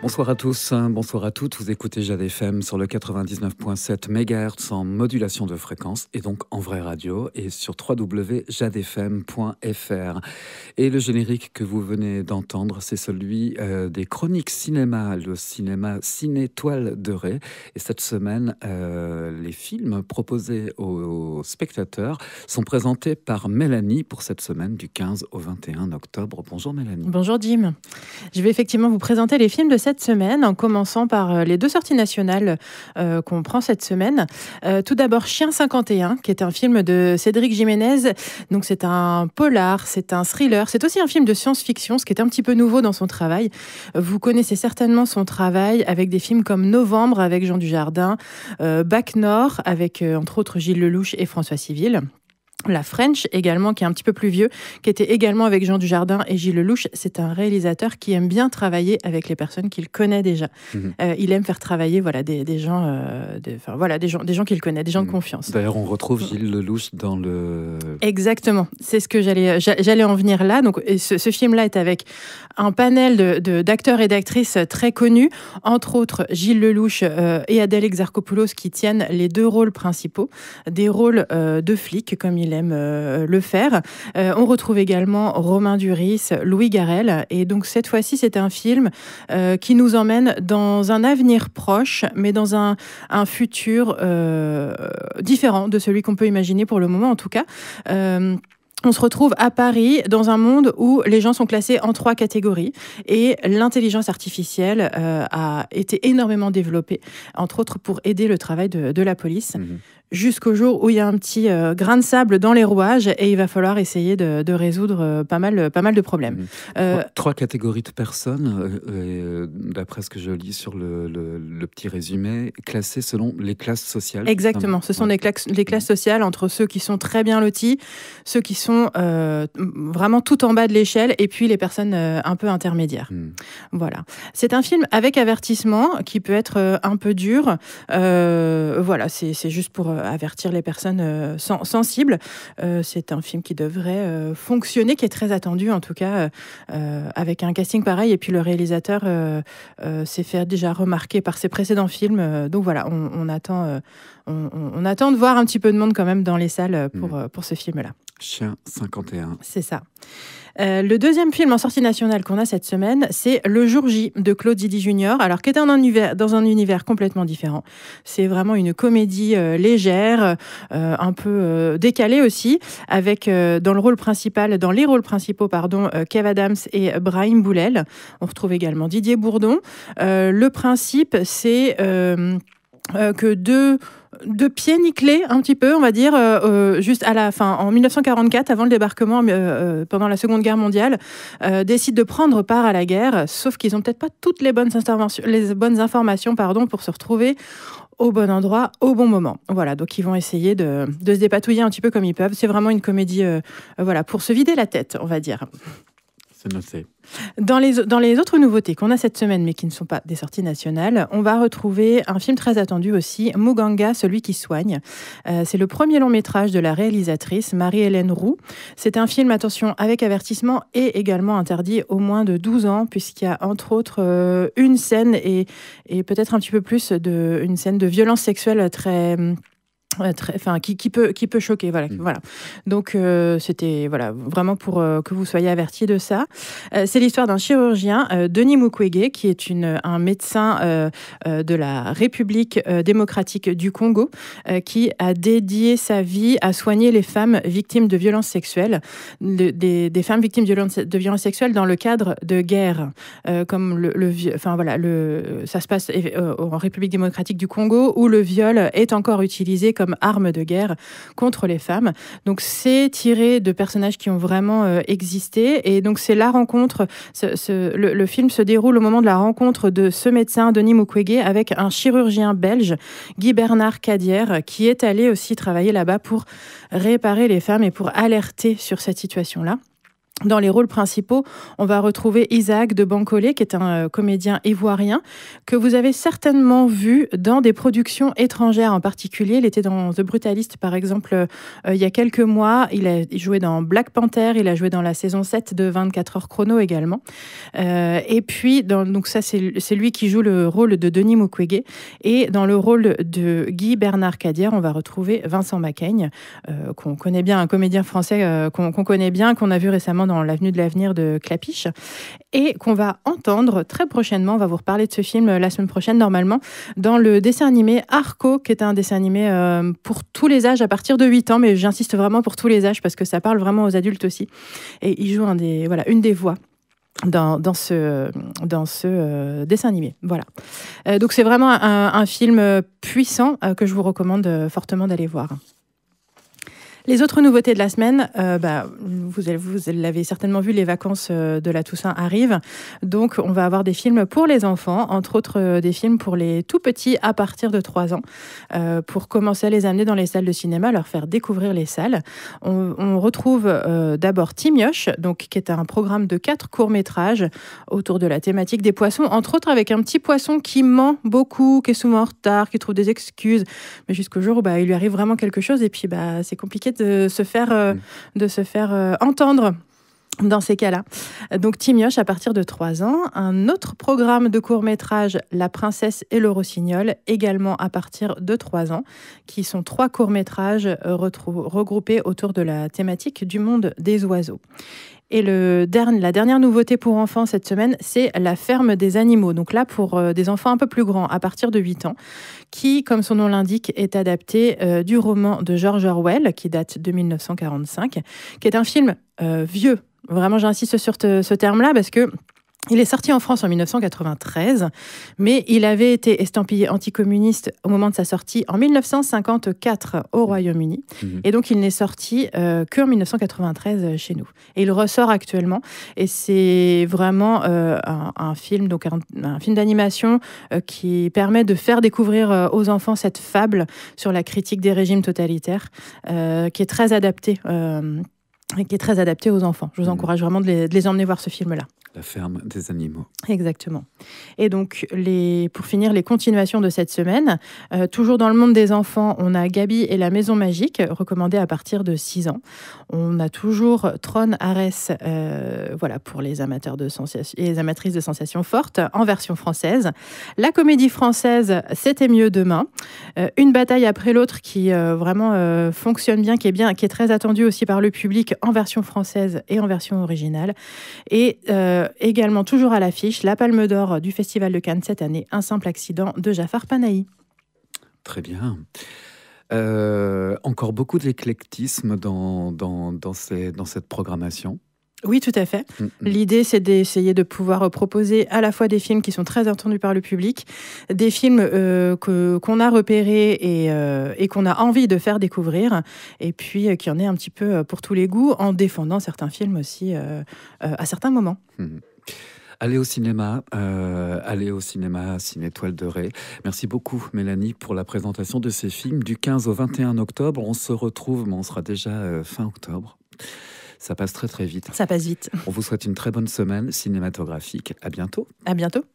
Bonsoir à tous, bonsoir à toutes. Vous écoutez Jade FM sur le 99.7 MHz en modulation de fréquence et donc en vraie radio et sur www.jadefm.fr. Et le générique que vous venez d'entendre, c'est celui des chroniques cinéma, le cinéma Ciné-Toile de Ré. Et cette semaine, les films proposés aux spectateurs sont présentés par Mélanie pour cette semaine du 15 au 21 octobre. Bonjour Mélanie. Bonjour Jim. Je vais effectivement vous présenter les films de cette semaine, en commençant par les deux sorties nationales qu'on prend cette semaine. Tout d'abord, Chien 51, qui est un film de Cédric Jiménez. Donc c'est un polar, c'est un thriller, c'est aussi un film de science-fiction, ce qui est un petit peu nouveau dans son travail. Vous connaissez certainement son travail avec des films comme Novembre avec Jean Dujardin, Bac Nord avec entre autres Gilles Lellouche et François Civil. La French également, qui est un petit peu plus vieux, qui était également avec Jean Dujardin et Gilles Lellouche. C'est un réalisateur qui aime bien travailler avec les personnes qu'il connaît déjà. Il aime faire travailler des gens, des gens qu'il connaît, des gens de confiance. D'ailleurs, on retrouve Gilles Lellouche dans le... Exactement, c'est ce que j'allais en venir là. Donc, ce film-là est avec un panel d'acteurs et d'actrices très connus, entre autres Gilles Lellouche et Adèle Exarchopoulos, qui tiennent les deux rôles principaux, des rôles de flics, comme il aime le faire. On retrouve également Romain Duris, Louis Garrel, et donc cette fois-ci c'est un film qui nous emmène dans un avenir proche, mais dans un futur différent de celui qu'on peut imaginer pour le moment en tout cas. On se retrouve à Paris dans un monde où les gens sont classés en 3 catégories et l'intelligence artificielle a été énormément développée, entre autres pour aider le travail de la police. Jusqu'au jour où il y a un petit grain de sable dans les rouages et il va falloir essayer de résoudre pas mal de problèmes. 3 catégories de personnes, d'après ce que je lis sur le petit résumé, classées selon les classes sociales. Exactement, ce sont les classes sociales entre ceux qui sont très bien lotis, ceux qui sont vraiment tout en bas de l'échelle et puis les personnes un peu intermédiaires. Voilà. C'est un film avec avertissement qui peut être un peu dur. Voilà, c'est juste pour avertir les personnes sensibles. C'est un film qui devrait fonctionner, qui est très attendu en tout cas, avec un casting pareil. Et puis le réalisateur s'est fait déjà remarquer par ses précédents films. Donc voilà, on attend de voir un petit peu de monde quand même dans les salles pour ce film-là. Chien 51. C'est ça. Le deuxième film en sortie nationale qu'on a cette semaine, c'est Le Jour J de Claude Zidi Jr., alors qui est dans un univers complètement différent. C'est vraiment une comédie légère, un peu décalée aussi, avec dans les rôles principaux, Kev Adams et Brahim Boulel. On retrouve également Didier Bourdon. Le principe, c'est que deux pieds nickelés, un petit peu, on va dire, juste à la fin, en 1944, avant le débarquement, pendant la Seconde Guerre mondiale, décident de prendre part à la guerre, sauf qu'ils n'ont peut-être pas toutes les bonnes informations pour se retrouver au bon endroit, au bon moment. Voilà, donc ils vont essayer de se dépatouiller un petit peu comme ils peuvent. C'est vraiment une comédie pour se vider la tête, on va dire. C'est noté. Dans les autres nouveautés qu'on a cette semaine, mais qui ne sont pas des sorties nationales, on va retrouver un film très attendu aussi, Muganga, celui qui soigne. C'est le premier long métrage de la réalisatrice Marie-Hélène Roux. C'est un film, attention, avec avertissement et également interdit aux moins de 12 ans, puisqu'il y a entre autres une scène et peut-être un petit peu plus une scène de violence sexuelle qui peut choquer, voilà. Donc c'était vraiment pour que vous soyez avertis de ça. C'est l'histoire d'un chirurgien, Denis Mukwege, qui est un médecin de la République démocratique du Congo, qui a dédié sa vie à soigner les femmes victimes de violences sexuelles, des femmes victimes de violences sexuelles dans le cadre de guerre, comme ça se passe en République démocratique du Congo, où le viol est encore utilisé comme arme de guerre contre les femmes. Donc c'est tiré de personnages qui ont vraiment existé, et donc c'est la rencontre. Le film se déroule au moment de la rencontre de ce médecin Denis Mukwege avec un chirurgien belge, Guy Bernard Cadière, qui est allé aussi travailler là-bas pour réparer les femmes et pour alerter sur cette situation-là. Dans les rôles principaux, on va retrouver Isaac de Bancolé, qui est un comédien ivoirien que vous avez certainement vu dans des productions étrangères en particulier. Il était dans The Brutalist, par exemple, il y a quelques mois. Il a joué dans Black Panther, il a joué dans la saison 7 de 24 heures chrono également. Et puis, donc ça, c'est lui qui joue le rôle de Denis Mukwege. Et dans le rôle de Guy Bernard Cadière, on va retrouver Vincent Macaigne, qu'on connaît bien, un comédien français qu'on connaît bien, qu'on a vu récemment dans L'Avenue de l'avenir de Clapiche, et qu'on va entendre très prochainement. On va vous reparler de ce film la semaine prochaine, normalement, dans le dessin animé Arco, qui est un dessin animé pour tous les âges, à partir de 8 ans, mais j'insiste vraiment pour tous les âges, parce que ça parle vraiment aux adultes aussi. Et il joue une des voix dans ce dessin animé. Voilà. Donc c'est vraiment un film puissant que je vous recommande fortement d'aller voir. Les autres nouveautés de la semaine, vous l'avez certainement vu, les vacances de la Toussaint arrivent. Donc, on va avoir des films pour les enfants, entre autres des films pour les tout petits à partir de 3 ans, pour commencer à les amener dans les salles de cinéma, leur faire découvrir les salles. On retrouve d'abord Timioche, donc, qui est un programme de 4 courts-métrages autour de la thématique des poissons, entre autres avec un petit poisson qui ment beaucoup, qui est souvent en retard, qui trouve des excuses, mais jusqu'au jour où il lui arrive vraiment quelque chose, et puis c'est compliqué de se faire entendre dans ces cas-là. Donc Timioche à partir de 3 ans. Un autre programme de court-métrage, La Princesse et le Rossignol, également à partir de 3 ans, qui sont 3 courts-métrages regroupés autour de la thématique du monde des oiseaux. Et la dernière nouveauté pour enfants cette semaine, c'est La Ferme des animaux. Donc là, pour des enfants un peu plus grands, à partir de 8 ans, qui, comme son nom l'indique, est adapté du roman de George Orwell, qui date de 1945, qui est un film vieux. Vraiment, j'insiste sur ce terme-là, parce que il est sorti en France en 1993, mais il avait été estampillé anticommuniste au moment de sa sortie en 1954 au Royaume-Uni. Et donc, il n'est sorti qu'en 1993 chez nous. Et il ressort actuellement. Et c'est vraiment un film, donc un film d'animation qui permet de faire découvrir aux enfants cette fable sur la critique des régimes totalitaires, qui est très adaptée. Qui est très adapté aux enfants. Je vous encourage vraiment de les emmener voir ce film-là. La ferme des animaux. Exactement. Et donc, pour finir, les continuations de cette semaine, toujours dans le monde des enfants, on a Gabi et la Maison Magique, recommandée à partir de 6 ans. On a toujours Tron Ares, pour les amateurs de sensations et les amatrices de sensations fortes, en version française. La comédie française, C'était mieux demain. Une bataille après l'autre qui vraiment fonctionne bien, qui est très attendue aussi par le public en version française et en version originale. Et également, toujours à l'affiche, la Palme d'Or du Festival de Cannes cette année, Un simple accident de Jafar Panahi. Très bien. Encore beaucoup d'éclectisme dans cette programmation. Oui, tout à fait. L'idée, c'est d'essayer de pouvoir proposer à la fois des films qui sont très attendus par le public, des films qu'on a repérés et qu'on a envie de faire découvrir, et puis qu'il y en ait un petit peu pour tous les goûts, en défendant certains films aussi à certains moments. Allez au cinéma, Ciné Étoile de Ré. Merci beaucoup, Mélanie, pour la présentation de ces films du 15 au 21 octobre. On se retrouve, mais on sera déjà fin octobre. Ça passe très très vite. Ça passe vite. On vous souhaite une très bonne semaine cinématographique. À bientôt. À bientôt.